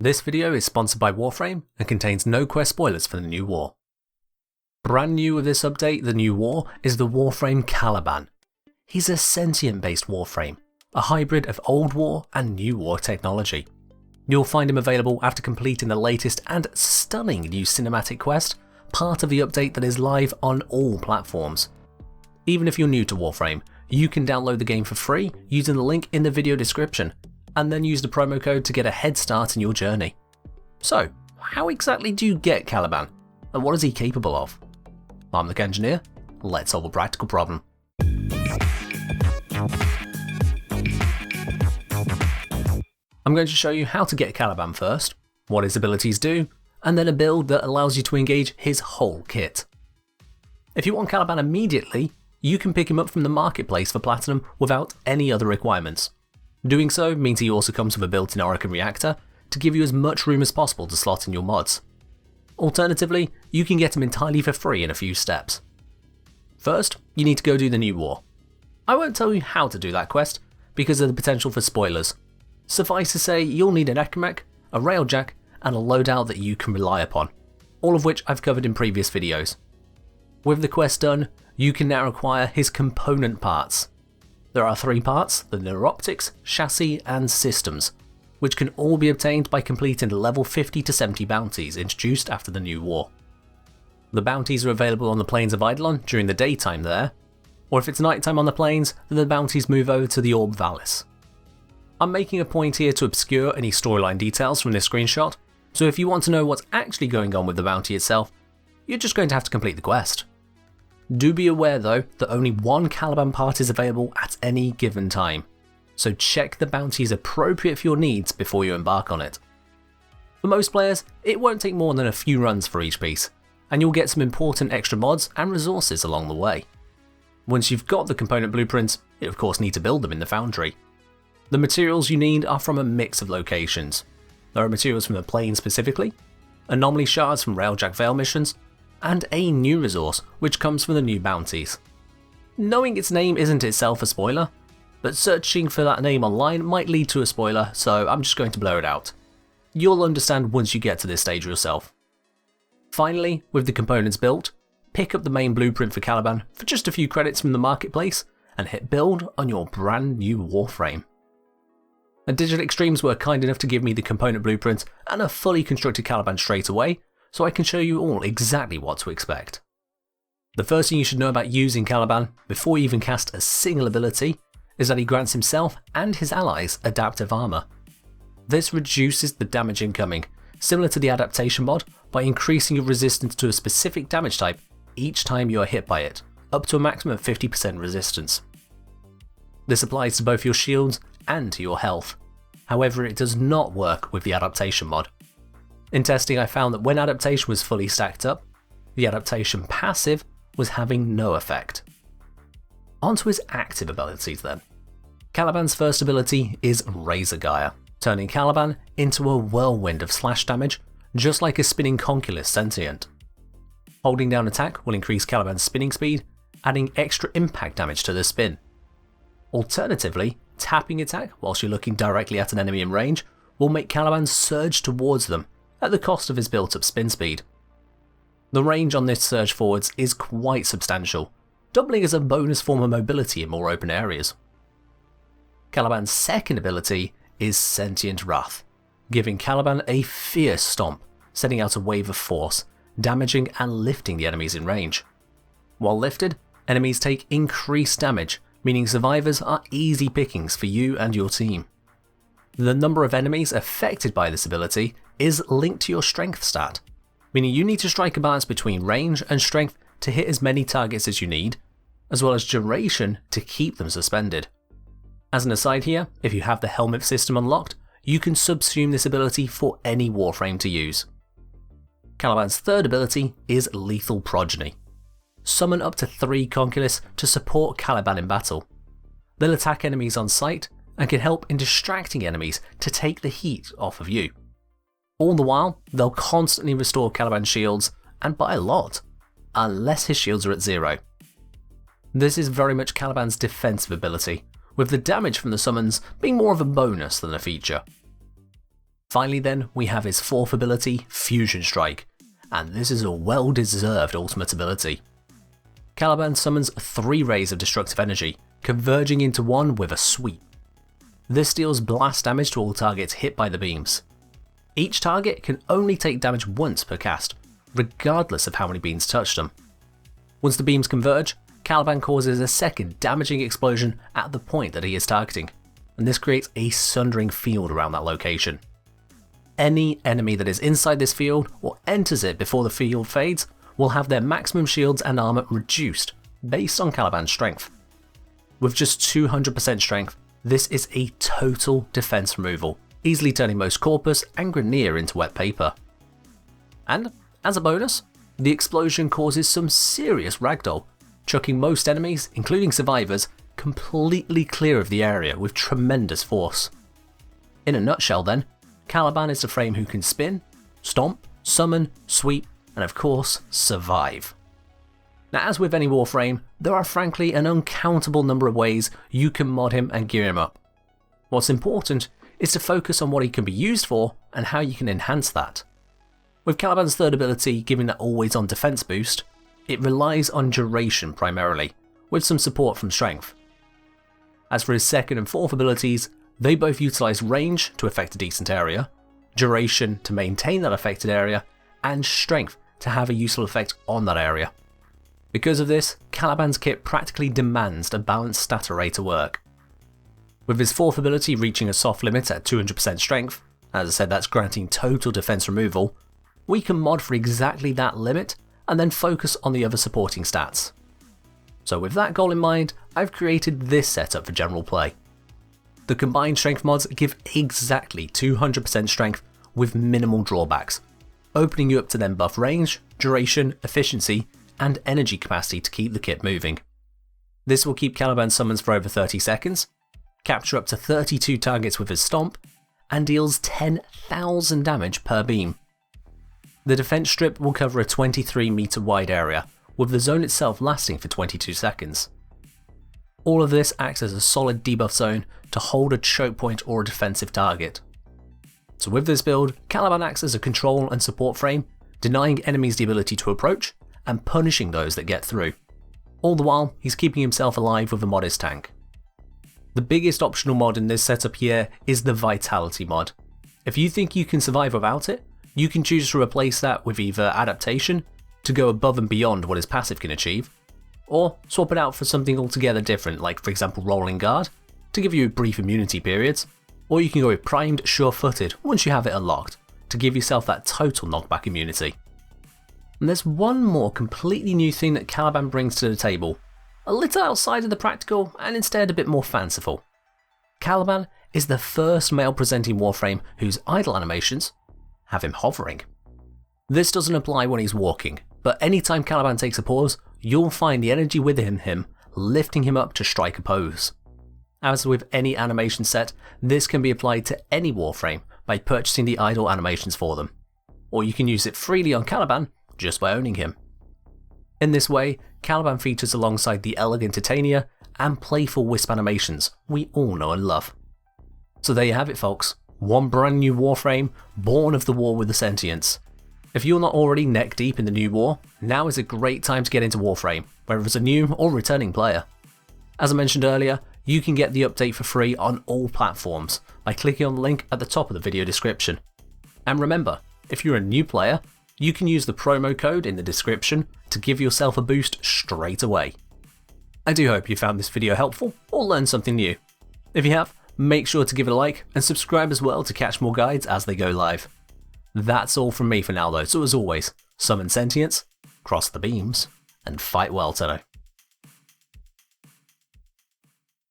This video is sponsored by Warframe and contains no quest spoilers for the new war. Brand new with this update, the new war, is the Warframe Caliban. He's a sentient based Warframe, a hybrid of old war and new war technology. You'll find him available after completing the latest and stunning new cinematic quest, part of the update that is live on all platforms. Even if you're new to Warframe, you can download the game for free using the link in the video description, and then use the promo code to get a head start in your journey. So, how exactly do you get Caliban, and what is he capable of? I'm the engineer, let's solve a practical problem. I'm going to show you how to get Caliban first, what his abilities do, and then a build that allows you to engage his whole kit. If you want Caliban immediately, you can pick him up from the marketplace for Platinum without any other requirements. Doing so means he also comes with a built-in Oracle reactor to give you as much room as possible to slot in your mods. Alternatively, you can get him entirely for free in a few steps. First, you need to go do the new war. I won't tell you how to do that quest because of the potential for spoilers. Suffice to say, you'll need an ecomech, a railjack, and a loadout that you can rely upon, all of which I've covered in previous videos. With the quest done, you can now acquire his component parts. There are 3 parts, the neuroptics, chassis, and systems, which can all be obtained by completing the level 50 to 70 bounties introduced after the new war. The bounties are available on the plains of Eidolon during the daytime there, or if it's nighttime on the plains, then the bounties move over to the Orb Valis. I'm making a point here to obscure any storyline details from this screenshot, so if you want to know what's actually going on with the bounty itself, you're just going to have to complete the quest. Do be aware though that only 1 Caliban part is available at any given time, so check the bounty is appropriate for your needs before you embark on it. For most players, it won't take more than a few runs for each piece, and you'll get some important extra mods and resources along the way. Once you've got the component blueprints, you of course need to build them in the foundry. The materials you need are from a mix of locations. There are materials from the plane specifically, anomaly shards from Railjack Veil missions, and a new resource which comes from the new bounties. Knowing its name isn't itself a spoiler, but searching for that name online might lead to a spoiler, so I'm just going to blur it out. You'll understand once you get to this stage yourself. Finally, with the components built, pick up the main blueprint for Caliban for just a few credits from the marketplace and hit build on your brand new Warframe. And Digital Extremes were kind enough to give me the component blueprint and a fully constructed Caliban straight away, so I can show you all exactly what to expect. The first thing you should know about using Caliban before you even cast a single ability is that he grants himself and his allies adaptive armor. This reduces the damage incoming, similar to the adaptation mod, by increasing your resistance to a specific damage type each time you are hit by it, up to a maximum of 50% resistance. This applies to both your shields and to your health. However, it does not work with the adaptation mod. In testing, I found that when adaptation was fully stacked up, the adaptation passive was having no effect. Onto his active abilities then. Caliban's first ability is Razor Gyre, turning Caliban into a whirlwind of slash damage, just like a spinning conculus sentient. Holding down attack will increase Caliban's spinning speed, adding extra impact damage to the spin. Alternatively, tapping attack whilst you're looking directly at an enemy in range will make Caliban surge towards them, at the cost of his built-up spin speed. The range on this surge forwards is quite substantial, doubling as a bonus form of mobility in more open areas. Caliban's second ability is Sentient Wrath, giving Caliban a fierce stomp, sending out a wave of force, damaging and lifting the enemies in range. While lifted, enemies take increased damage, meaning survivors are easy pickings for you and your team. The number of enemies affected by this ability is linked to your strength stat, meaning you need to strike a balance between range and strength to hit as many targets as you need, as well as duration to keep them suspended. As an aside here, if you have the helmet system unlocked, you can subsume this ability for any Warframe to use. Caliban's third ability is Lethal Progeny. Summon up to 3 conculus to support Caliban in battle. They'll attack enemies on sight and can help in distracting enemies to take the heat off of you. All the while, they'll constantly restore Caliban's shields, and by a lot, unless his shields are at 0. This is very much Caliban's defensive ability, with the damage from the summons being more of a bonus than a feature. Finally then, we have his 4th ability, Fusion Strike, and this is a well-deserved ultimate ability. Caliban summons 3 rays of destructive energy, converging into one with a sweep. This deals blast damage to all targets hit by the beams. Each target can only take damage once per cast, regardless of how many beams touch them. Once the beams converge, Caliban causes a second damaging explosion at the point that he is targeting, and this creates a sundering field around that location. Any enemy that is inside this field or enters it before the field fades will have their maximum shields and armor reduced based on Caliban's strength. With just 200% strength, this is a total defense removal, easily turning most corpus and Grineer into wet paper. And, as a bonus, the explosion causes some serious ragdoll, chucking most enemies, including survivors, completely clear of the area with tremendous force. In a nutshell then, Caliban is the frame who can spin, stomp, summon, sweep, and of course, survive. Now, as with any Warframe, there are frankly an uncountable number of ways you can mod him and gear him up. What's important is to focus on what he can be used for and how you can enhance that. With Caliban's 3rd ability giving that always on defense boost, it relies on duration primarily, with some support from strength. As for his 2nd and 4th abilities, they both utilize range to affect a decent area, duration to maintain that affected area, and strength to have a useful effect on that area. Because of this, Caliban's kit practically demands a balanced stat array to work. With his 4th ability reaching a soft limit at 200% strength, as I said that's granting total defense removal, we can mod for exactly that limit and then focus on the other supporting stats. So with that goal in mind, I've created this setup for general play. The combined strength mods give exactly 200% strength with minimal drawbacks, opening you up to then buff range, duration, efficiency, and energy capacity to keep the kit moving. This will keep Caliban summons for over 30 seconds, capture up to 32 targets with his stomp, and deals 10,000 damage per beam. The defense strip will cover a 23 meter wide area, with the zone itself lasting for 22 seconds. All of this acts as a solid debuff zone to hold a choke point or a defensive target. So with this build, Caliban acts as a control and support frame, denying enemies the ability to approach and punishing those that get through. All the while, he's keeping himself alive with a modest tank. The biggest optional mod in this setup here is the Vitality mod. If you think you can survive without it, you can choose to replace that with either Adaptation, to go above and beyond what his passive can achieve, or swap it out for something altogether different, like for example Rolling Guard, to give you brief immunity periods, or you can go with Primed Sure-Footed once you have it unlocked, to give yourself that total knockback immunity. And there's one more completely new thing that Caliban brings to the table, a little outside of the practical and instead a bit more fanciful. Caliban is the first male presenting Warframe whose idle animations have him hovering. This doesn't apply when he's walking, but anytime Caliban takes a pause, you'll find the energy within him lifting him up to strike a pose. As with any animation set, this can be applied to any Warframe by purchasing the idle animations for them, or you can use it freely on Caliban just by owning him. In this way, Caliban features alongside the elegant Titania and playful wisp animations we all know and love. So there you have it folks, one brand new Warframe born of the war with the sentients. If you're not already neck deep in the new war, now is a great time to get into Warframe, whether it's a new or returning player. As I mentioned earlier, you can get the update for free on all platforms by clicking on the link at the top of the video description. And remember, if you're a new player, you can use the promo code in the description to give yourself a boost straight away. I do hope you found this video helpful or learned something new. If you have, make sure to give it a like and subscribe as well to catch more guides as they go live. That's all from me for now though, so as always, summon sentience, cross the beams, and fight well, Tenno.